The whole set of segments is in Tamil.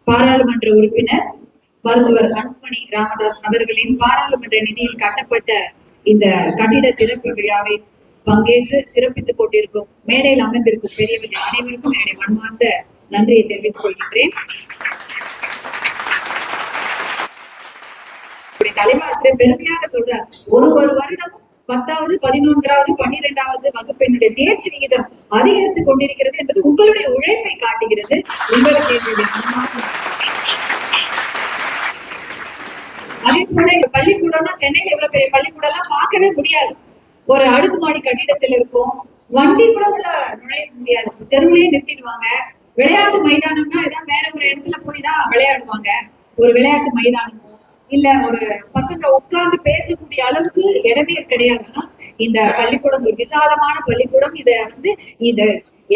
பாராளுமன்ற உறுப்பினர் மருத்துவர் அன்புமணி ராமதாஸ் அவர்களின் பாராளுமன்ற நிதியில் கட்டப்பட்ட இந்த கட்டிட திறப்பு விழாவை பங்கேற்று சிறப்பித்துக் கொண்டிருக்கும் மேடையில் அமர்ந்திருக்கும் பெரியவர்கள் அனைவருக்கும் என்னுடைய மனமார்ந்த நன்றியை தெரிவித்துக் கொள்கின்றேன். தலைவாசிரியர் பெருமையாக சொல்றார், ஒரு வருடமும் 10வது 11வது 12வது வகுப்பினுடைய தேர்ச்சி விகிதம் அதிகரித்துக் கொண்டிருக்கிறது என்பது உங்களுடைய உழைப்பை காட்டுகிறது. உங்களுக்கு அதே போல பள்ளிக்கூடம்னா சென்னையில இவ்வளவு பெரிய பள்ளிக்கூடம் எல்லாம் பார்க்கவே முடியாது. ஒரு அடுக்குமாடி கட்டிடத்தில் இருக்கும், வண்டி கூட உள்ள நுழைய முடியாது, தெருவிலேயே நிறுத்திடுவாங்க. விளையாட்டு மைதானம்னா ஏதாவது வேற ஒரு இடத்துல போய் தான் விளையாடுவாங்க. ஒரு விளையாட்டு மைதானமோ இல்ல ஒரு பசங்க உட்கார்ந்து பேசக்கூடிய அளவுக்கு இடமே கிடையாதுன்னா இந்த பள்ளிக்கூடம் ஒரு விசாலமான பள்ளிக்கூடம். இது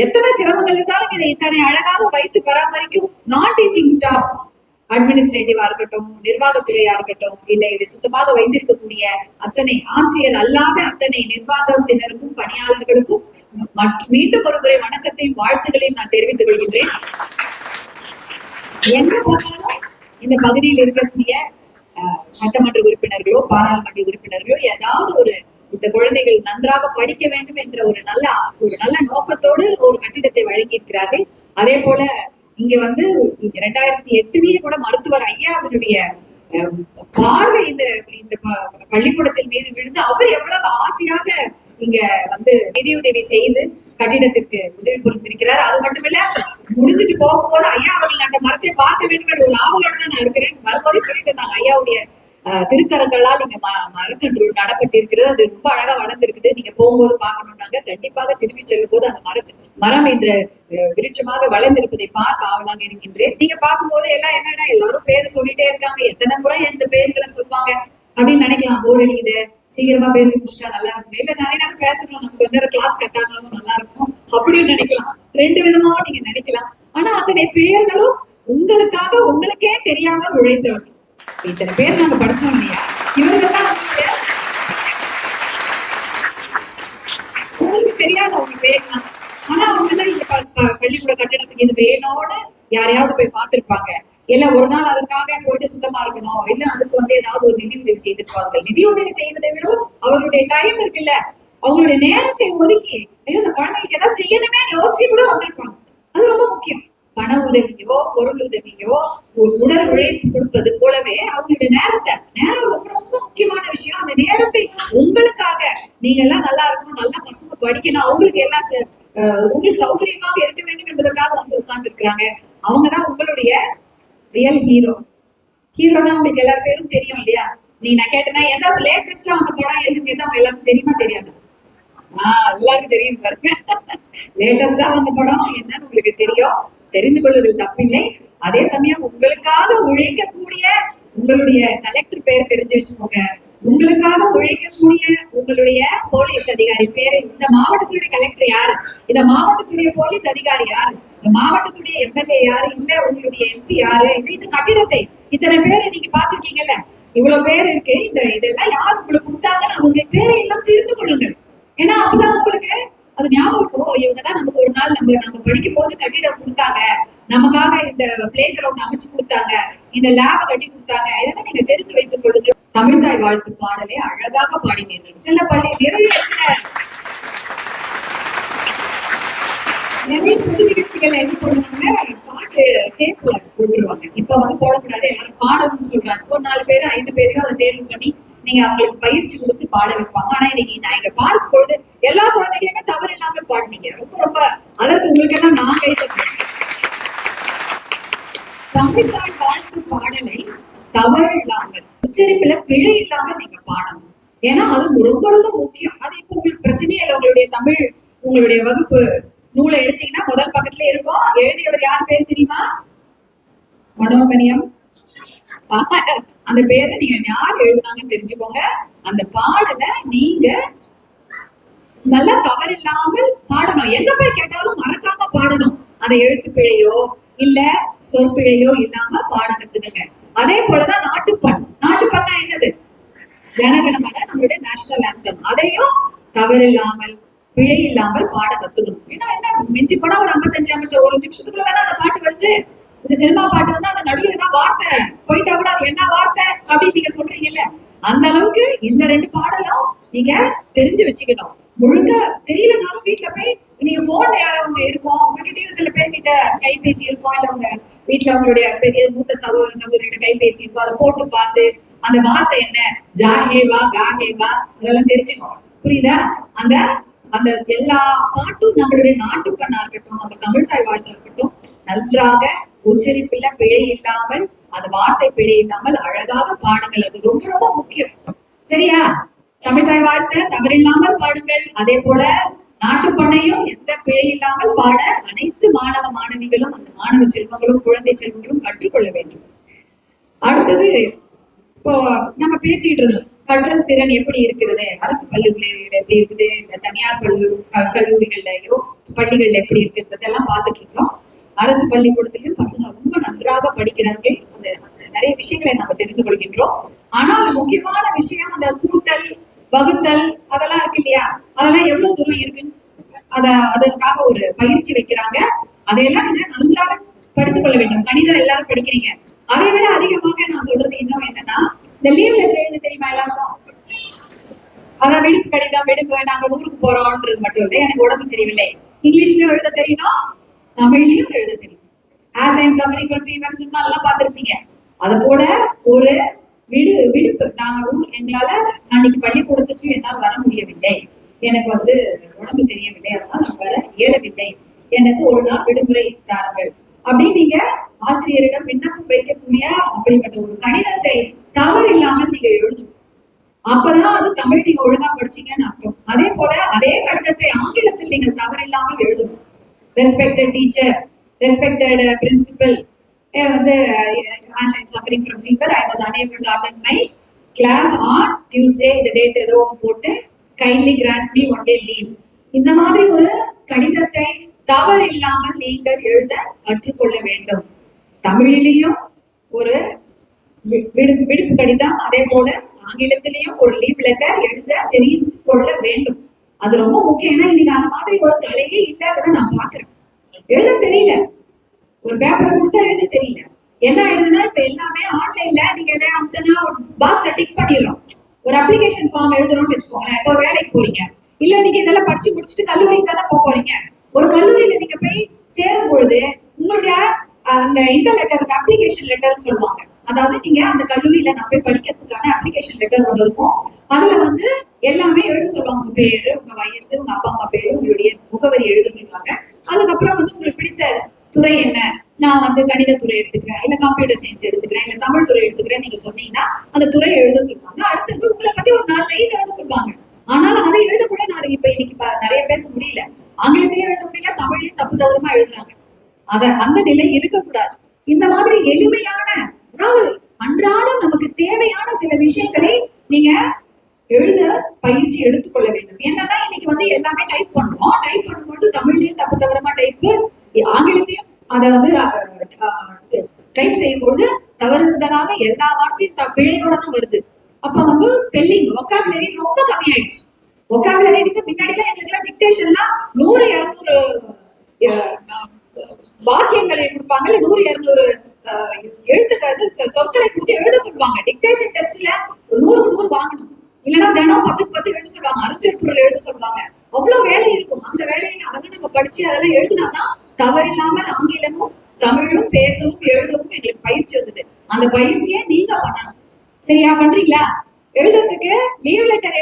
எத்தனை சிரமங்கள் இருந்தாலும் இதை இத்தனை அழகாக வைத்து பராமரிக்கும் நான் டீச்சிங் ஸ்டாஃப், அட்மினிஸ்ட்ரேட்டிவா இருக்கட்டும், நிர்வாகத்துறையா இருக்கட்டும், இல்லை இதை சுத்தமாக வைத்திருக்கக்கூடிய அத்தனை ஆசிரியர் அல்லாத அத்தனை நிர்வாகத்தினருக்கும் பணியாளர்களுக்கும் மீண்டும் ஒரு முறை வணக்கத்தையும் வாழ்த்துக்களையும் நான் தெரிவித்துக் கொள்கின்றேன். எங்க போனாலும் இந்த பகுதியில் இருக்கக்கூடிய சட்டமன்ற உறுப்பினர்களோ பாராளுமன்ற உறுப்பினர்களோ ஏதாவது ஒரு இந்த குழந்தைகள் நன்றாக படிக்க வேண்டும் என்ற ஒரு நல்ல நோக்கத்தோடு ஒரு கட்டிடத்தை வழங்கி இருக்கிறார்கள். அதே போல இங்க 2008 கூட மருத்துவர் ஐயா அவருடைய பார்வை இந்த பள்ளிக்கூடத்தின் மீது விழுந்து அவர் எவ்வளவு ஆசையாக இங்க நிதியுதவி செய்து கட்டிடத்திற்கு உதவி புரிந்திருக்கிறார். அது மட்டுமில்ல, முடிஞ்சிட்டு போகும்போது ஐயா அவர்கள் அந்த மரத்தை பார்க்க வேண்டும் என்ற ஒரு ஆவலோடு தான் நான் இருக்கிறேன். வரும்போது சொல்லிட்டு இருந்தாங்க, ஐயாவுடைய திருக்கரங்களால் இங்க மரக்கன்று நடப்பட்டிருக்கிறது, அது ரொம்ப அழகா வளர்ந்திருக்குது, நீங்க போகும்போது பார்க்கணும்னாங்க. கண்டிப்பாக திரும்பி செல்லும் போது அந்த மரம் என்று விருட்சமாக வளர்ந்திருப்பதை பார்க்க ஆவலாக இருக்கின்றேன். நீங்க பார்க்கும்போது எல்லாம் என்னடா எல்லாரும் பேரு சொல்லிட்டே இருக்காங்க, எத்தனை முறை எந்த பேர்களை சொல்லுவாங்க அப்படின்னு நினைக்கலாம். போர் அடிக்குது, சீக்கிரமா பேசி முடிச்சுட்டா நல்லா இருக்கும், இல்ல நிறைய நேரம் பேசணும், நமக்கு கொஞ்ச நேரம் கிளாஸ் கட்டானாலும் நல்லா இருக்கும் அப்படின்னு நினைக்கலாம். ரெண்டு விதமாவும் நீங்க நினைக்கலாம். ஆனா அத்தனை பேர்களும் உங்களுக்காக உங்களுக்கே தெரியாமல் உழைத்தவர்கள். இத்தனை பேர் நாங்க படிச்சோம் இல்லையா, இவங்கதான் உங்களுக்கு தெரியாத அவங்க பேர்லாம். ஆனா அவங்க எல்லாம் இந்த பள்ளிக்கூட கட்டிடத்துக்கு இது வேணும்னு யாரையாவது போய் பார்த்திருப்பாங்க, இல்ல ஒரு நாள் அதற்காக போயிட்டு சுத்தமா இருக்கணும், இல்ல அதுக்கு ஏதாவது ஒரு நிதி உதவி செய்திருப்பார்கள். நிதி உதவி செய்வதை விட அவர்களுடைய டைம் இருக்குல்ல, அவங்களுடைய நேரத்தை ஒதுக்கி ஐயோ இந்த குழந்தைகளுக்கு ஏதாவது செய்யணுமே யோசிச்சு கூட வந்திருப்பாங்க. அது ரொம்ப முக்கியம். பண உதவியோ பொருள் உதவியோ உடல் உழைப்பு கொடுப்பது போலவே அவங்களுடைய நேரம் ரொம்ப ரொம்ப முக்கியமான விஷயம். அந்த நேரத்தை உங்களுக்காக நீங்க எல்லாம் நல்லா இருக்கணும், நல்லா பசங்க படிக்கணும், அவங்களுக்கு எல்லாம் உங்களுக்கு சௌகரியமாக இருக்க வேண்டும் என்பதற்காக அவங்க உட்கார்ந்து இருக்கிறாங்க. அவங்கதான் உங்களுடைய ரியல் ஹீரோனா உங்களுக்கு எல்லாரும் பேரும் தெரியும் இல்லையா. நான் கேட்டேன்னா ஏதாவது லேட்டஸ்டா வந்த படம் எதுன்னு கேட்டா அவங்க எல்லாருக்கும் தெரியுமா தெரியாது? எல்லாருக்கும் தெரியும் பாருங்க. லேட்டஸ்டா வந்த படம் என்னன்னு உங்களுக்கு தெரியும், தெரிந்து கொள்வதில் தப்பில்லை. அதே சமயம் உங்களுக்காக உழைக்கக்கூடிய உங்களுடைய கலெக்டர் பேர் தெரிஞ்சு வச்சுக்கோங்க, உங்களுக்காக உழைக்கக்கூடிய உங்களுடைய போலீஸ் அதிகாரி பேரு, இந்த மாவட்டத்துடைய கலெக்டர் யாரு, இந்த மாவட்டத்துடைய போலீஸ் அதிகாரி யாரு, இந்த மாவட்டத்துடைய எம்எல்ஏ யாரு, இல்ல உங்களுடைய எம்பி யாரு, இந்த கட்டிடத்தை இத்தனை பேரை நீங்க பாத்திருக்கீங்கல்ல, இவ்வளவு பேர் இருக்கு, இதெல்லாம் யார் உங்களுக்கு கொடுத்தாங்கன்னு அவங்க பேரை எல்லாம் தெரிந்து கொள்ளுங்கள். ஏன்னா அப்பதான் உங்களுக்கு அது ஞாபகம் இருக்கும், இவங்கதான் நமக்கு ஒரு நாள் நம்ம படிக்கும் போது கட்டிடம் கொடுத்தாங்க, நமக்காக இந்த பிளே கிரவுண்ட் அமைச்சு கொடுத்தாங்க, இந்த லேப கட்டி கொடுத்தாங்க. இதெல்லாம் நீங்க தெரிந்து வைத்துக் கொள்ளுங்க. தமிழ்தாய் வாழ்த்து பாடலை அழகாக பாடினீர்கள். சில நிறைய புது நிகழ்ச்சிகள் என்ன பண்ணுவாங்க, பாட்டு டேப்ல போட்டுருவாங்க. இப்ப போடக்கூடாது, எல்லாரும் பாடணும்னு சொல்றாங்க. ஒரு 4 பேரு 5 பேரையும் அதை தேர்வு பண்ணி நீங்க அவங்களுக்கு பயிற்சி கொடுத்து பாட வைப்பாங்க. ஆனா இன்னைக்கு நான் இங்க பார்க்கும் பொழுது எல்லா குழந்தைகளுமே தவறு இல்லாம பாடுனீங்க. ரொம்ப அதற்கு உங்களுக்கு எல்லாம் நான் கைத்தேன். தமிழ்தாய் வாழ்த்து பாடலை தவறு இல்லாமல், உச்சரிப்புல பிழை இல்லாமல் நீங்க பாடணும். ஏன்னா அது ரொம்ப ரொம்ப முக்கியம். அது இப்ப உங்களுக்கு பிரச்சனையே இல்லை. உங்களுடைய வகுப்பு நூலை எடுத்தீங்கன்னா முதல் பக்கத்துல இருக்கும், எழுதியவர் யார் பேர் தெரியுமா? மனோன்மணியம். அந்த பேரை நீங்க யார் எழுதுனாங்கன்னு தெரிஞ்சுக்கோங்க. அந்த பாடலை நீங்க நல்லா தவறில்லாமல் பாடணும். எங்க போய் கேட்டாலும் மறக்காம பாடணும். அந்த எழுத்து பிழையோ இல்ல சொற்பிழையோ இல்லாம பாட கத்துக்கங்க. அதே போலதான் நாட்டுப்பண்ணா என்னது, ஜனகணமன நம்மளுடைய நேஷனல் ஆந்தம், அதையும் தவறில்லாமல் பிழை இல்லாமல் பாட கத்துக்கணும். ஏன்னா என்ன மிஞ்சி போனா ஒரு 55 ஒரு நிமிஷத்துக்குள்ளதானே அந்த பாட்டு வருது. இந்த சினிமா பாட்டு வந்து அந்த நடுவில் தான் வார்த்தை போயிட்டா கூட அது என்ன வார்த்தை அப்படின்னு நீங்க சொல்றீங்கல்ல, அந்த அளவுக்கு இந்த 2 பாடலும் நீங்க தெரிஞ்சு வச்சுக்கணும். முழுக்க தெரியலனாலும் வீட்டுல போய் நீங்க போன்ல யாரவங்க இருக்கும், உங்ககிட்டயும் சில பேர்கிட்ட கைபேசி இருக்கும், இல்ல உங்க வீட்டுல உங்களுடைய பெரிய மூத்த சகோதர சகோதரிகிட்ட கைபேசி இருக்கும், அதை போட்டு பார்த்து அந்த வார்த்தை என்ன, ஜாஹேவா காஹேவா அதெல்லாம் தெரிஞ்சுக்கணும். புரியுதா? அந்த அந்த எல்லா பாட்டும் நம்மளுடைய நாட்டுப்பண்ணா இருக்கட்டும், நம்ம தமிழ் தாய் வாழ்க்கை இருக்கட்டும், நன்றாக உச்சரிப்பில்ல பிழை இல்லாமல், அந்த வார்த்தை பிழை இல்லாமல் அழகாக பாடுங்கள். அது ரொம்ப ரொம்ப முக்கியம். சரியா? தமிழ் தாய் வாழ்த்தை தவறில்லாமல் பாடுங்கள். அதே போல நாட்டுப்பண்ணையும் எந்த பிழை இல்லாமல் பாட அனைத்து மாணவ மாணவிகளும், அந்த மாணவ செல்வங்களும் குழந்தை செல்வங்களும் கற்றுக்கொள்ள வேண்டும். அடுத்தது, இப்போ நம்ம பேசிட்டு இருந்தோம் கற்றல் திறன் எப்படி இருக்கிறது, அரசு பள்ளிகளில் எப்படி இருக்குது, தனியார் கல்லூரிகள்லயோ பள்ளிகள்ல எப்படி இருக்குன்றது எல்லாம் பார்த்துட்டு இருக்கிறோம். அரசு பள்ளிக்கூடத்திலும் பசங்க ரொம்ப நன்றாக படிக்கிறார்கள். அந்த நிறைய விஷயங்களை நம்ம தெரிந்து கொள்கின்றோம். ஆனால் முக்கியமான விஷயம் அந்த கூட்டல் வகுத்தல் அதெல்லாம் இருக்கு இல்லையா, அதெல்லாம் எவ்வளவு தூரம் இருக்குன்னு அதற்காக ஒரு பயிற்சி வைக்கிறாங்க. அதையெல்லாம் நீங்க நன்றாக படித்துக் கொள்ள வேண்டும். கணிதம் எல்லாரும் படிக்கிறீங்க. அதை விட அதிகமாக நான் சொல்றது இன்னும் என்னன்னா, இந்த லீவ் லெட்டர் எழுத தெரியுமா எல்லாருக்கும்? அதான் விடுப்பு கடிதம், விடுப்பு நாங்க ஊருக்கு போறோம்ன்றது மட்டும் இல்லை, எனக்கு உடம்பு சரியில்லை இங்கிலீஷ்லயும் எழுத தெரியணும், தமிழ்லயும் எழுத தெரியும். As I am suffering from fever cinema எல்லாம் பார்த்திருப்பீங்க. அது போல ஒரு விடுப்பு நாங்க எங்களால அன்னைக்கு பள்ளிக்கூடத்துக்கு என்னால் வர முடியவில்லை, எனக்கு வந்து உடம்பு சரியவில்லை, அதனால நான் வர இயலவில்லை, எனக்கு ஒரு நாள் விடுமுறை தாருங்கள் அப்படின்னு நீங்க ஆசிரியரிடம் விண்ணப்பம் வைக்கக்கூடிய அப்படிப்பட்ட ஒரு கடிதத்தை தவறு இல்லாமல் நீங்க எழுதணும். அப்பதான் அது தமிழ் நீங்க ஒழுங்கா படிச்சீங்கன்னு அர்த்தம். அதே போல அதே கடிதத்தை ஆங்கிலத்தில் நீங்கள் தவறு இல்லாமல் எழுதணும். ரெஸ்பெக்டட் டீச்சர், ரெஸ்பெக்டட் பிரின்சிபல், வந்து as I'm suffering from fever, I was unable to attend my class on Tuesday, இந்த டேட் ஏதோ போட்டு kindly grant me one day leave. இந்த மாதிரி ஒரு கடிதத்தை தவறு இல்லாமல் நீங்கள் எழுத கற்றுக்கொள்ள வேண்டும். தமிழிலையும் ஒரு விடுப்பு கடிதம், அதே போல ஆங்கிலத்திலையும் ஒரு லீவ் லெட்டர் எழுத தெரிந்து கொள்ள வேண்டும். அது ரொம்ப முக்கியம். ஏன்னா இன்னைக்கு அந்த மாதிரி ஒரு கலையே இல்லைன்றத நான் பாக்குறேன். எழுத தெரியல, ஒரு பேப்பரை கொடுத்தா எழுத தெரியல. என்ன எழுதுனா இப்ப எல்லாமே ஆன்லைன்ல நீங்க எதாவது அமுத்துனா பாக்ஸை டிக் பண்ணிடுறோம். ஒரு அப்ளிகேஷன் ஃபார்ம் எழுதுறோம்னு வச்சுக்கோங்களேன். இப்போ வேலைக்கு போறீங்க, இல்ல நீங்க இதெல்லாம் படிச்சு முடிச்சுட்டு கல்லூரிக்கு தானே போறீங்க. ஒரு கல்லூரியில நீங்க போய் சேரும் பொழுது உங்களுடைய அந்த இந்த லெட்டருக்கு அப்ளிகேஷன் லெட்டர்னு சொல்லுவாங்க. அதாவது நீங்க அந்த கல்லூரியில நான் போய் படிக்கிறதுக்கான அப்ளிகேஷன் லெட்டர் ஒன்று இருக்கும். அதுல வந்து எல்லாமே எழுத சொல்லுவாங்க. உங்க பேரு, உங்க வயசு, உங்க அப்பா அம்மா பேரு, உங்களுடைய முகவரி எழுத சொல்லுவாங்க. அதுக்கப்புறம் வந்து உங்களுக்கு பிடித்த துறை என்ன, நான் வந்து கணித துறை எடுத்துக்கிறேன், இல்ல கம்ப்யூட்டர் சயின்ஸ் எடுத்துக்கிறேன், இல்ல தமிழ் துறை எடுத்துக்கிறேன் நீங்க சொன்னீங்கன்னா அந்த துறையை எழுத சொல்லுவாங்க. அடுத்தது உங்களை பத்தி ஒரு 4 லைன் எழுத சொல்லுவாங்க. ஆனாலும் அதை எழுத கூட நான் இப்ப இன்னைக்கு நிறைய பேருக்கு முடியல. ஆங்கிலத்திலயும் எழுத முடியல, தமிழ்லயும் தப்பு தவறுமா எழுதுறாங்க. அந்த நிலை இருக்கக்கூடாது. இந்த மாதிரி எளிமையான, அதாவது அன்றாடம் நமக்கு தேவையான சில விஷயங்களை நீங்க எழுத பயிற்சி எடுத்துக்கொள்ள வேண்டும். என்னன்னா இன்னைக்கு வந்து எல்லாமே டைப் பண்றோம். டைப் பண்ணும்போது தமிழ்லயும் தப்பு தவறமா டைப், ஆங்கிலத்தையும் அதை வந்து டைப் செய்யும்போது தவறுதலாக எல்லா வார்த்தையும் பிழையோட தான் வருது. அப்ப வந்து ஸ்பெல்லிங், வொக்காபுலரி ரொம்ப கம்மியாயிடுச்சு. வொக்காபுலரி முன்னாடிலாம் எங்களுக்கு டிக்டேஷன்லாம் 100 200 வாக்கியங்களை கொடுப்பாங்க, இல்ல 100 200 எழுத்துக்கள் சொற்களை கொடுத்து எழுத சொல்லுவாங்க. டிக்டேஷன் டெஸ்ட்ல 100 வாங்கணும், இல்லைன்னா தினம் 10க்கு 10 எழுத சொல்லுவாங்க. அறிஞர் பொருள் எழுத சொல்லுவாங்க. அவ்வளவு வேலை இருக்கும். அந்த வேலையை அதெல்லாம் நாங்க படிச்சு அதெல்லாம் எழுதினாதான் தவறில்லாமல் ஆங்கிலமும் தமிழும் பேசவும் எழுதவும் எங்களுக்கு பயிற்சி வந்தது. அந்த பயிற்சியை நீங்க பண்ணணும். சரியா? பண்றீங்களா? எழுதுறதுக்கு லீவ் லெட்டர்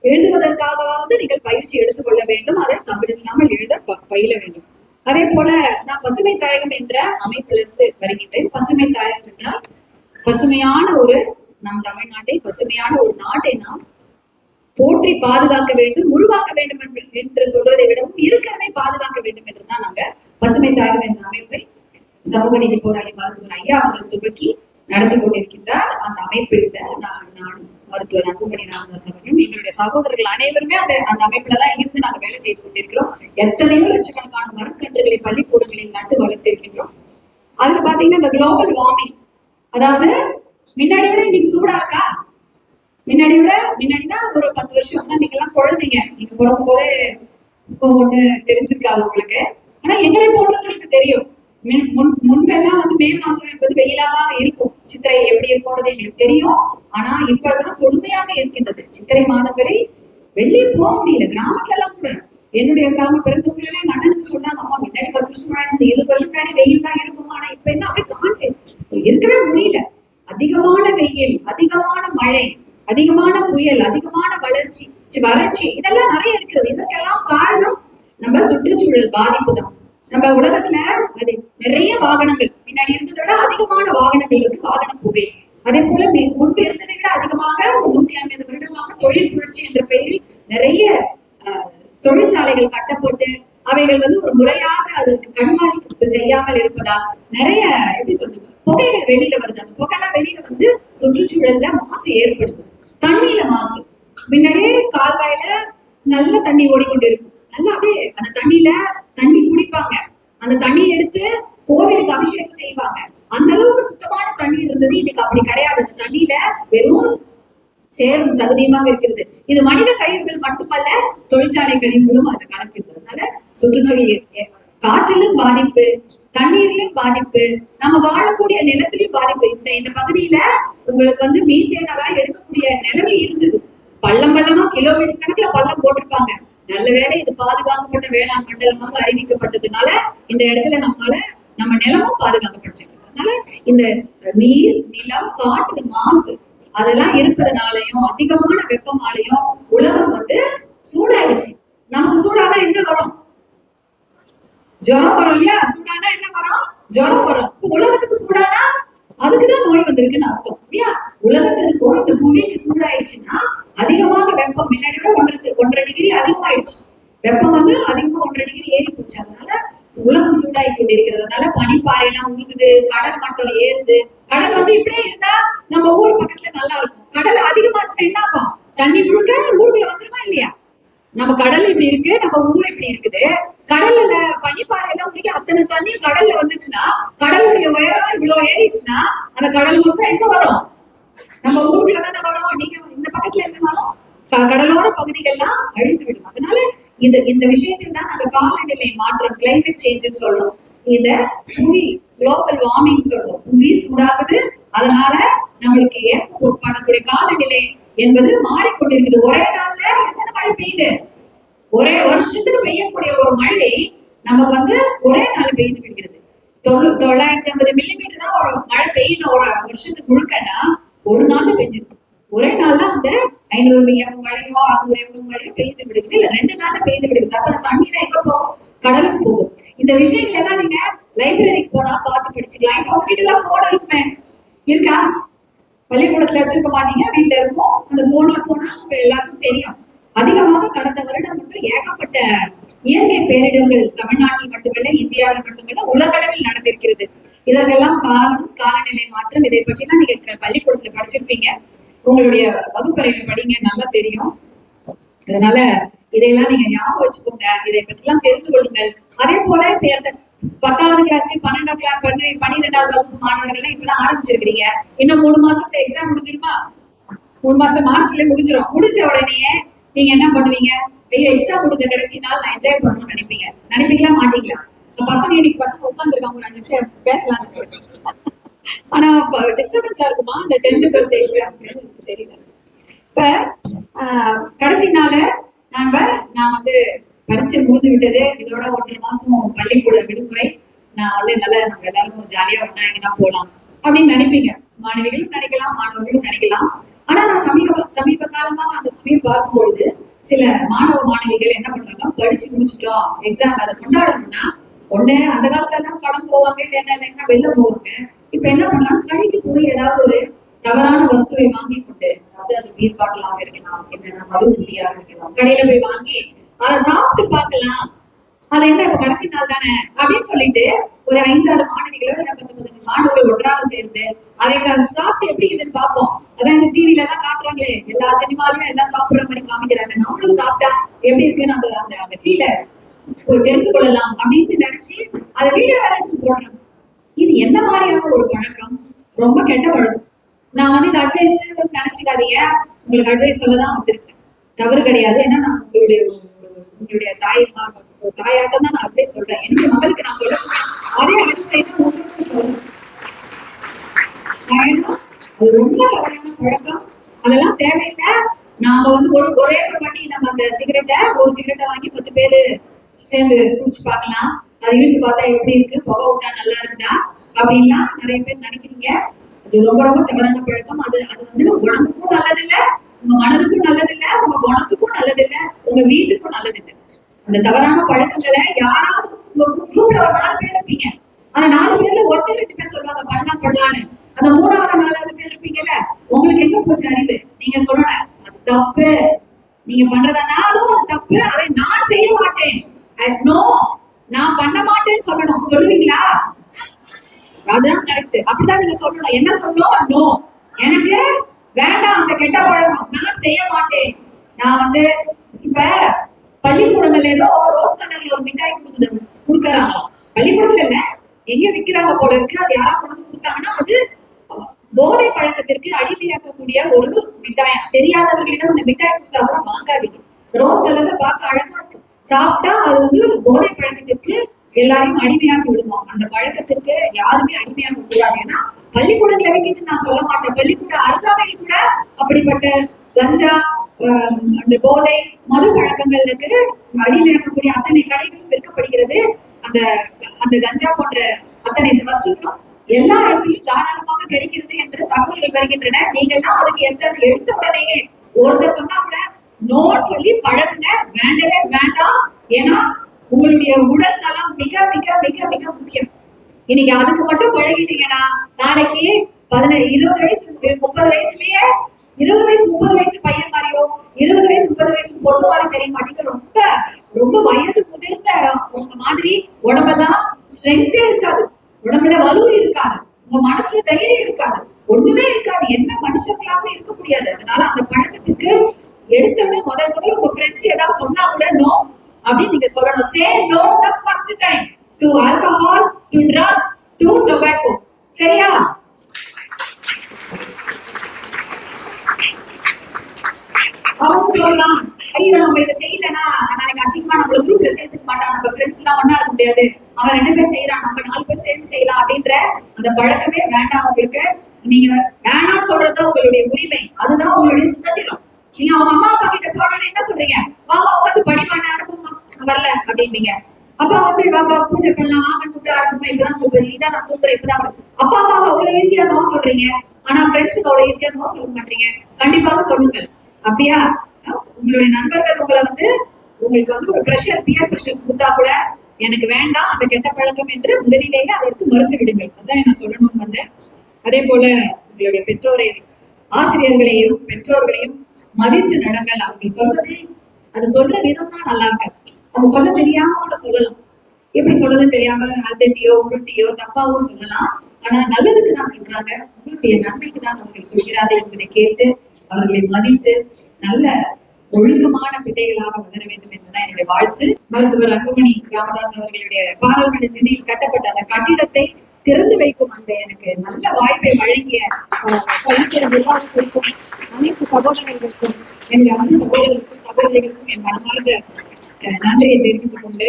எழுதுவதற்காகவாவது நீங்கள் பயிற்சி எடுத்துக்கொள்ள வேண்டும். அதை தமிழ் இல்லாமல் எழுத பயில வேண்டும். அதே போல நான் பசுமை தாயகம் என்ற அமைப்பிலிருந்து வருகின்றேன். பசுமை தாயகம் என்றால் பசுமையான ஒரு நம் தமிழ்நாட்டை, பசுமையான ஒரு நாட்டை நாம் போற்றி பாதுகாக்க வேண்டும், உருவாக்க வேண்டும் என்று சொல்வதை விடவும் இருக்கிறதை பாதுகாக்க வேண்டும் என்றுதான் நாங்க பசுமை தாயகம் என்ற அமைப்பை சமூக நீதி போராளி மருத்துவர் ஐயா அவர்கள் துவக்கி நடத்தி கொண்டிருக்கின்றார். அந்த அமைப்பில் நானும் மருத்துவர் அன்புமணி ராமதாஸ் அவர்களும் எங்களுடைய சகோதரர்கள் அனைவருமே அந்த அமைப்புலதான் இருந்து நாங்க வேலை செய்து கொண்டிருக்கிறோம். எத்தனையோ லட்சக்கணக்கான மரக்கன்றுகளை பள்ளிக்கூடங்களில் நட்டு வளர்த்திருக்கின்றோம். அதுல பாத்தீங்கன்னா இந்த குளோபல் வார்மிங், அதாவது முன்னாடி விட இன்னைக்கு சூடா இருக்கா? முன்னாடினா ஒரு 10 வருஷம், நீங்க எல்லாம் குழந்தைங்க, நீங்க பிறக்கும் போதே ஒண்ணு தெரிஞ்சிருக்காது உங்களுக்கு. ஆனா எங்களை போன்றவங்களுக்கு தெரியும். முன்பெல்லாம் வந்து மே மாசம் என்பது வெயிலாதான் இருக்கும். சித்திரை எப்படி இருக்கும்ன்றது எங்களுக்கு தெரியும். ஆனா இப்பதான் கொடுமையாக இருக்கின்றது. சித்திரை மாதங்களில் வெளியே போக முடியல. கிராமத்துல எல்லாம் கூட என்னுடைய கிராம பிறந்தவங்களே எங்க அண்ணனுக்கு சொல்றாங்க, அம்மா முன்னாடி 10 வருஷம் முன்னாடி, இந்த 20 வருஷம் முன்னாடி வெயில் தான் இருக்குமா, ஆனா இப்ப என்ன அப்படியே காய்ச்சி இருக்கவே முடியல. அதிகமான வெயில், அதிகமான மழை, அதிகமான புயல், அதிகமான வறட்சி இதெல்லாம் நிறைய இருக்கிறது. இதற்கெல்லாம் காரணம் நம்ம சுற்றுச்சூழல் பாதிப்பு தான். நம்ம உலகத்துல அது நிறைய வாகனங்கள் முன்னாடி இருந்ததை விட அதிகமான வாகனங்கள் இருக்கு, வாகன புகை. அதே போல முன்பு இருந்ததை விட அதிகமாக 150 வருடமாக தொழில் புரட்சி என்ற பெயரில் நிறைய தொழிற்சாலைகள் கட்டப்பட்டு அவைகள் வந்து ஒரு முறையாக அதற்கு கண்காணிப்பு செய்யாமல் இருப்பதால் நிறைய எப்படி சொல்றது புகைகள் வெளியில வருது. அந்த புகைலாம் வெளியில வந்து சுற்றுச்சூழல்ல மாசு ஏற்படுது. தண்ணியில மாசு. முன்னாடியே கால்வாயில நல்ல தண்ணி ஓடிக்கொண்டு இருக்கும். நல்லா அப்படியே அந்த தண்ணி குடிப்பாங்க. அந்த தண்ணி எடுத்து கோவிலுக்கு அபிஷேகம் செய்வாங்க. அந்த அளவுக்கு சுத்தமான தண்ணி இருந்தது. இன்னைக்கு அப்படி கிடையாது. அந்த தண்ணியில வெறும் சேரும் சகதியமாக இருக்கிறது. இது மனித கழிவுகள் மட்டுமல்ல, தொழிற்சாலை கழிவுகளும் அதுல கலக்கிறதுனால சுற்றுச்சூழல் காற்றிலும் பாதிப்பு, தண்ணீரிலும் பாதிப்பு, நம்ம வாழக்கூடிய நிலத்திலையும் பாதிப்பு. இந்த பகுதியில உங்களுக்கு வந்து மீத்தேனரா எடுக்கக்கூடிய நிலைமை இருந்தது. பள்ளமா கிலோமீட்டர் கணக்குல பள்ளம் போட்டிருப்பாங்க. நல்ல வேலை இது பாதுகாக்கப்பட்ட வேளாண் மண்டலமாக அறிவிக்கப்பட்டதுனால இந்த இடத்துல நம்ம நிலமும் பாதுகாக்கப்பட்டிருக்கிறதுனால இந்த நீர், நிலம், காற்று மாசு அதெல்லாம் இருப்பதனாலையும் அதிகமான வெப்பமாலையும் உலகம் வந்து சூடாயிடுச்சு. நமக்கு சூடானா என்ன வரும்? ஜுரம் வரும் இல்லையா? சூடானா என்ன வரும்? ஜுரம் வரும். உலகத்துக்கு சூடானா அதுக்குதான் நோய் வந்திருக்குன்னு அர்த்தம் இல்லையா? உலகத்திற்கும் இந்த புவிக்கு சூடாயிடுச்சுன்னா அதிகமாக வெப்பம் முன்னாடி விட 1.5 டிகிரி அதிகமாயிடுச்சு. வெப்பம் வந்து அதிகமா 1.5 டிகிரி ஏறி போச்சு. அதனால உலகம் சூடாகி கொண்டிருக்கிறதுனால பனிப்பாறை எல்லாம் உருகுது, கடல் மட்டம் ஏறுது. கடல் வந்து இப்படியே இருந்தா நம்ம ஊர் பக்கத்துல நல்லா இருக்கும். கடல் அதிகமாச்சுன்னா என்ன ஆகும்? தண்ணி முழுக்க ஊருக்குள்ள வந்துருமா இல்லையா? நம்ம கடல் இப்படி இருக்கு, நம்ம ஊர் இப்படி இருக்குது. கடல்ல பனிப்பாறை எல்லாம் உருகி அத்தனை தண்ணியும் கடல்ல வந்துச்சுன்னா கடலுடைய உயரம் இவ்வளவு ஏறிடுச்சுன்னா அந்த கடல் மொத்தம் எங்க வரும்? நம்ம ஊருக்குள்ள தானே வரும். நீங்க இந்த பக்கத்துல இல்லைனாலும் கடலோர பகுதிகள்லாம் அழிந்து விடும். அதனால இந்த விஷயத்தில் தான் நாங்க காலநிலை மாற்றம், கிளைமேட் சேஞ்ச் சொல்றோம். இத புவி குளோபல் வார்மிங் சொல்றோம். புவி சூடாகுது. அதனால நம்மளுக்கு ஏற்படக்கூடிய காலநிலை என்பது மாறிக்கொண்டிருக்குது. ஒரே நாள்ல எத்தனை மழை பெய்யுது? ஒரே வருஷத்துக்கு பெய்யக்கூடிய ஒரு மழை நமக்கு வந்து ஒரே நாள் பெய்து விடுகிறது. 950 மில்லிமீட்டர் தான் ஒரு மழை பெய்யணும் ஒரு வருஷத்துக்கு முழுக்கன்னா ஒரு நாள்ல பெஞ்சிடுது. ஒரே நாள்ல அந்த 500 எம் மழையோ 600 எம் மழையோ பெய்து விடுது. இல்ல 2 நாள்ல பெய்து விடுது. அப்ப தண்ணீர எங்க போகும்? கடலுக்கு போகும். இந்த விஷயங்கள் எல்லாம் நீங்க லைப்ரரிக்கு போனா பார்த்து படிச்சுக்கலாம். இப்ப உங்ககிட்ட எல்லாம் போன் இருக்குமே, இருக்கா? பள்ளிக்கூடத்துல வச்சிருக்க மாட்டீங்க, வீட்டுல இருக்கும். அந்த போன்ல போனா உங்க எல்லாருக்கும் தெரியும். அதிகமாக கடந்த வருடம் மட்டும் ஏகப்பட்ட இயற்கை பேரிடர்கள் தமிழ்நாட்டில் மட்டுமல்ல, இந்தியாவில் மட்டுமல்ல, உலகளவில் நடந்திருக்கிறது. இதற்கெல்லாம் காரணம் காலநிலை மாற்றம். இதை பற்றி எல்லாம் நீங்க பள்ளிக்கூடத்துல படிச்சிருப்பீங்க. உங்களுடைய வகுப்பறையில படிங்க, நல்லா தெரியும். அதனால இதையெல்லாம் நீங்க ஞாபகம் வச்சுக்கோங்க. இதை பற்றி எல்லாம் தெரிந்து கொள்ளுங்கள். அதே போல இப்ப 10வது கிளாஸ், 12ஆம் கிளாஸ், 12வது வகுப்பு மாணவர்கள் இப்பதான் ஆரம்பிச்சிருக்கிறீங்க. இன்னும் 3 மாசத்துல எக்ஸாம் முடிஞ்சிருமா? 3 மாசம் மார்ச்ல முடிஞ்சிடும். முடிஞ்ச உடனே நீங்க என்ன பண்ணுவீங்க? ஐயோ, எக்ஸாம் முடிஞ்ச கடைசி நாள் நான் என்ஜாய் பண்ணணும்னு நினைப்பீங்களா மாட்டீங்களா? பசங்க இன்னைக்கு உட்காந்துருக்காங்க, ஒரு 5 நிமிஷம் பேசலாம். ஆனா டிஸ்டர்பன்ஸா இருக்குமா இந்த 10th 12th எக்ஸாம்? தெரியல. இப்ப கடைசி நாள் நான் வந்து படிச்சு முடிந்து விட்டது. இதோட 1.5 மாசம் பள்ளிக்கூட விடுமுறை. நான் வந்து நல்லா நம்ம எல்லாரும் ஜாலியா ஒண்ணா எங்கன்னா போலாம் அப்படின்னு நினைப்பீங்க. மாணவிகளும் நினைக்கலாம், மாணவர்களும் நினைக்கலாம். ஆனா நான் சமீப காலமாக அந்த சமயம் பார்க்கும்பொழுது சில மாணவிகள் என்ன பண்றாங்க, படிச்சு முடிச்சுட்டோம், எக்ஸாம் அதை கொண்டாடணும்னா ஒண்ணு அந்த காலத்துல எல்லாம் படம் போவாங்க, இல்லைன்னா வெளில போவாங்க. இப்ப என்ன பண்றாங்க, கடைக்கு போய் ஏதாவது ஒரு தவறான வஸ்துவை வாங்கி கொண்டு, அதாவது அது பீர் பாட்டிலாக இருக்கலாம், இல்லைன்னா மருந்துட்டியாக இருக்கலாம், கடையில போய் வாங்கி அதை சாப்பிட்டு பார்க்கலாம். அது என்ன இப்ப கடைசி நாள் தானே அப்படின்னு சொல்லிட்டு ஒரு 5-6 மாணவிகளோ இல்ல 10-15 மாணவர்கள் ஒன்றாக சேர்ந்து அதை சாப்பிட்டு எப்படி இதுன்னு பார்ப்போம். அதான் இந்த டிவில எல்லாம் காட்டுறாங்களே, எல்லா சினிமாலையும் எல்லாம் சாப்பிடுற மாதிரி காமிக்கிறாங்க. நம்மளும் சாப்பிட்டா எப்படி இருக்குன்னு அந்த ஃபீலை தெரிந்து கொள்ளலாம் அப்படின்னு நினைச்சு அதை வீடியோ வேற எடுத்து போடுறேன். இது என்ன மாதிரியான ஒரு பழக்கம்? ரொம்ப கெட்ட பழக்கம். நான் வந்து இந்த அட்வைஸ் நினைச்சுக்காதீங்க, உங்களுக்கு அட்வைஸ் சொல்லதான் வந்திருக்கேன், தவறு கிடையாது. ஏன்னா நான் உங்களுடைய தாயாட்டம் தான் நான் அட்வைஸ் சொல்றேன். என்னுடைய மகளுக்கு நான் சொல்ல அதே அடிப்படையில உங்களுக்கு சொல்லணும். அது ரொம்ப தவறான பழக்கம். அதெல்லாம் தேவையில்லை. நாம வந்து ஒரே ஒரு வாட்டி நம்ம அந்த ஒரு சிகரெட்டை வாங்கி 10 பேரு சேர்ந்து குடிச்சு பார்க்கலாம். அதை இழுத்து பார்த்தா எப்படி இருக்கு, புகை விட்டா நல்லா இருக்குதா அப்படின்லாம் நிறைய பேர் நினைக்கிறீங்க. அது ரொம்ப ரொம்ப தவறான பழக்கம். அது அது வந்து உடம்புக்கும் நல்லதில்லை, உங்க மனதுக்கும் நல்லதில்லை, உங்க குணத்துக்கும் நல்லதில்லை, உங்க வீட்டுக்கும் நல்லதில்லை. அந்த தவறான பழக்கங்களை யாராவது உங்க குரூப்ல ஒரு 4 பேர் இருப்பீங்க. அந்த 4 பேர்ல ஒருத்தர் 2 பேர் சொல்லுவாங்க பண்ணலான்னு. அந்த 3வது 4வது பேர் இருப்பீங்கல்ல, உங்களுக்கு எங்க போச்சு அறிவு? நீங்க சொல்லணும் அது தப்பு, நீங்க பண்றதுனாலும் அது தப்பு, அதை நான் செய்ய மாட்டேன், நோ நான் பண்ண மாட்டேன்னு சொல்லணும். சொல்லுவீங்களா? அதான் கரெக்ட். அப்படிதான் நீங்க சொல்லணும். என்ன சொல்லணும்? நோ, எனக்கு வேண்டாம் அந்த கெட்ட பழக்கம், நான் செய்ய மாட்டேன். நான் வந்து இப்ப பள்ளிக்கூடங்கள்ல ஏதோ ரோஸ் கலர்ல ஒரு மிட்டாய் கொடுக்கறாங்களாம். பள்ளிக்கூடத்துல இல்ல, எங்க விக்கிறாங்க போல இருக்கு. அது யாரா கொண்டு கொடுத்தாங்கன்னா அது போதை பழக்கத்திற்கு அடிமையாக்கக்கூடிய ஒரு மிட்டாயா. தெரியாதவர்களிடம் அந்த மிட்டாய் கொடுத்தா கூட வாங்காதீங்க. ரோஸ் கலர்ல பார்க்க அழகா இருக்கு, சாப்பிட்டா அது வந்து போதை பழக்கத்திற்கு எல்லாரையும் அடிமையாக்கி விடுமா. அந்த பழக்கத்திற்கு யாருமே அடிமையாக்க கூடாது. ஏன்னா பள்ளிக்கூடங்களை வைக்கிறது நான் சொல்ல மாட்டேன், பள்ளிக்கூட அருகாமையில் கூட அப்படிப்பட்ட கஞ்சா, அந்த போதை மது பழக்கங்களுக்கு அடிமையாக்கக்கூடிய அத்தனை கடைகளும் விற்கப்படுகிறது. அந்த அந்த கஞ்சா போன்ற அத்தனை வஸ்துகளும் எல்லா இடத்துலயும் தாராளமாக கிடைக்கிறது என்று தகவல்கள் வருகின்றன. நீங்க எல்லாம் அதுக்கு எடுத்த உடனேயே ஒருத்தர் சொன்னா கூட நோன்னு சொல்லி பழகுங்க, வேண்டவே வேண்டாம். ஏன்னா உங்களுடைய உடல் நலம் மிக மிக மிக மிக முக்கியம். இன்னைக்கு அதுக்கு மட்டும் பழகிட்டீங்கன்னா நாளைக்கு 20 வயசு 30 வயசுலயே 20 வயசு 30 வயசு பையன் மாதிரியோ 20 வயசு 30 வயசு பொண்ணு மாதிரி தெரிய மாட்டேங்க. ரொம்ப ரொம்ப வயது முதிர்ந்த உங்க மாதிரி உடம்பெல்லாம் ஸ்ட்ரென்த்தே இருக்காது, உடம்புல வலு இருக்காது, உங்க மனசுல தைரியம் இருக்காது, ஒண்ணுமே இருக்காது. என்ன மனுஷங்களாக இருக்க முடியாது. அதனால அந்த பழக்கத்துக்கு எடுத்த விட முதல்ல உங்க ஃப்ரெண்ட்ஸ் ஏதாவது சொன்னா கூட நோ அப்படின்னு நீங்க சொல்லணும். Say no the first time to alcohol, to drugs, to tobacco. சரியா? அவங்க சொல்லலாம், ஐயோ நம்ம இதை செய்யலன்னா நாளைக்கு அசிங்கமா நம்மள குரூப்ல சேர்த்துக்க மாட்டான், நம்ம ஃப்ரெண்ட்ஸ் எல்லாம் ஒண்ணா இருக்க முடியாது, அவன் 2 பேர் செய்யறான் நம்ம 4 பேர் சேர்ந்து செய்யலாம் அப்படின்ற அந்த பழக்கமே வேண்டாம் உங்களுக்கு. நீங்க வேணாம்னு சொல்றதுதான் உங்களுடைய உரிமை, அதுதான் உங்களுடைய சுதந்திரம். நீங்க அவங்க அம்மா அப்பா கிட்ட போனோன்னு என்ன சொல்றீங்க? வாமா உட்காந்து படிப்பான அனுப்புமா, வரல அப்படின்பீங்க. அப்பா வந்து பாப்பா பூஜை பண்ணலாம் வாங்கன்னு கூப்பிட்டு அனுப்புமா, இப்பதான் இதான் நான் தூங்குறேன் இப்பதான். அப்பா அம்மாவுக்கு அவ்வளவு ஈஸியா நோ சொல்றீங்க, ஆனா ஃப்ரெண்ட்ஸுக்கு அவ்வளவு ஈஸியா நோ சொல்ல மாட்டீங்க. கண்டிப்பாக சொல்லுங்க. அப்படியா? உங்களுடைய நண்பர்கள் உங்களை வந்து உங்களுக்கு வந்து ஒரு பியர் பிரஷர் கொடுத்தா கூட எனக்கு வேண்டாம் அந்த கெட்ட பழக்கம் என்று முதலிலேயே அதற்கு மறுத்து விடுங்கள். அதான் என்ன சொல்லணும்னு வந்தேன். அதே போல உங்களுடைய பெற்றோரை, ஆசிரியர்களையும் பெற்றோர்களையும் மதித்து நடங்கள். அவங்க சொல்றது, அது சொல்ற விதம் தான் நல்லா இருக்காது. அவங்க சொல்ல தெரியாம கூட சொல்லலாம், எப்படி சொல்றது தெரியாம அதட்டியோ உருட்டியோ தப்பாவோ சொல்லலாம். ஆனா நல்லதுக்கு தான் சொல்றாங்க, உங்களுடைய நன்மைக்கு தான் அவர்கள் சொல்கிறார்கள் என்பதை கேட்டு அவர்களை மதித்து நல்ல ஒழுக்கமான பிள்ளைகளாக வளர வேண்டும் என்பதுதான் என்னுடைய வாழ்த்து. மருத்துவர் அன்புமணி ராமதாஸ் அவர்களுடைய பாராளுமன்ற நிதியில் கட்டப்பட்ட அந்த கட்டிடத்தை திறந்து வைக்கும் அந்த எனக்கு நல்ல வாய்ப்பை வழங்கிய பள்ளிக்கூட நிர்வாகத்திற்கும் அனைத்து சகோதரர்களுக்கும், என்னுடைய அனைத்து சகோதரர்களுக்கும் சகோதரிகளுக்கும் என் மனமார்ந்த நன்றியை தெரிவித்துக் கொண்டு,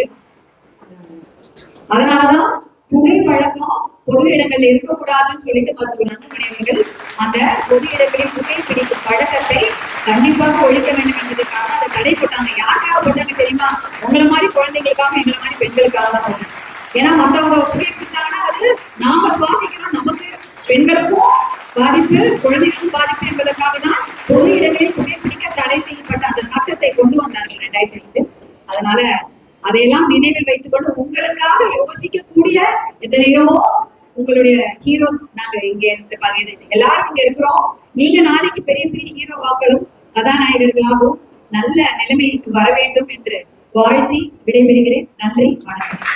அதனாலதான் புகைப்பழக்கம் பொது இடங்கள்ல இருக்கக்கூடாதுன்னு சொல்லிட்டு மருத்துவர் அன்புமணி அவர்கள் அந்த பொது இடங்களில் புகை பிடிக்கும் பழக்கத்தை கண்டிப்பாக ஒழிக்க வேண்டும் என்பதற்காக அதை தடை போட்டாங்க. யாருக்காக போட்டாங்க தெரியுமா? உங்களை மாதிரி குழந்தைங்களுக்காக, எங்களை மாதிரி பெண்களுக்காக தான் போட்டாங்க. ஏன்னா மத்தவங்க புகை பிடிச்சாங்கன்னா அது நாம சுவாசிக்கிறோம், நமக்கு பெண்களுக்கும் பாதிப்பு, குழந்தைகளுக்கும் பாதிப்பு என்பதற்காக தான் பொது இடங்களில் புகைப்பிடிக்க தடை செய்யப்பட்ட அந்த சட்டத்தை கொண்டு வந்தார்கள் 2005. அதனால அதையெல்லாம் நினைவில் வைத்துக் கொண்டு உங்களுக்காக யோசிக்கக்கூடிய எத்தனையோ உங்களுடைய ஹீரோஸ் நாங்க இங்க எல்லாரும் இங்க இருக்கிறோம். நீங்க நாளைக்கு பெரிய பெரிய ஹீரோவாக்களும் கதாநாயகர்களாகவும் நல்ல நிலைமைக்கு வர வேண்டும் என்று வாழ்த்தி விடைபெறுகிறேன். நன்றி, வணக்கம்.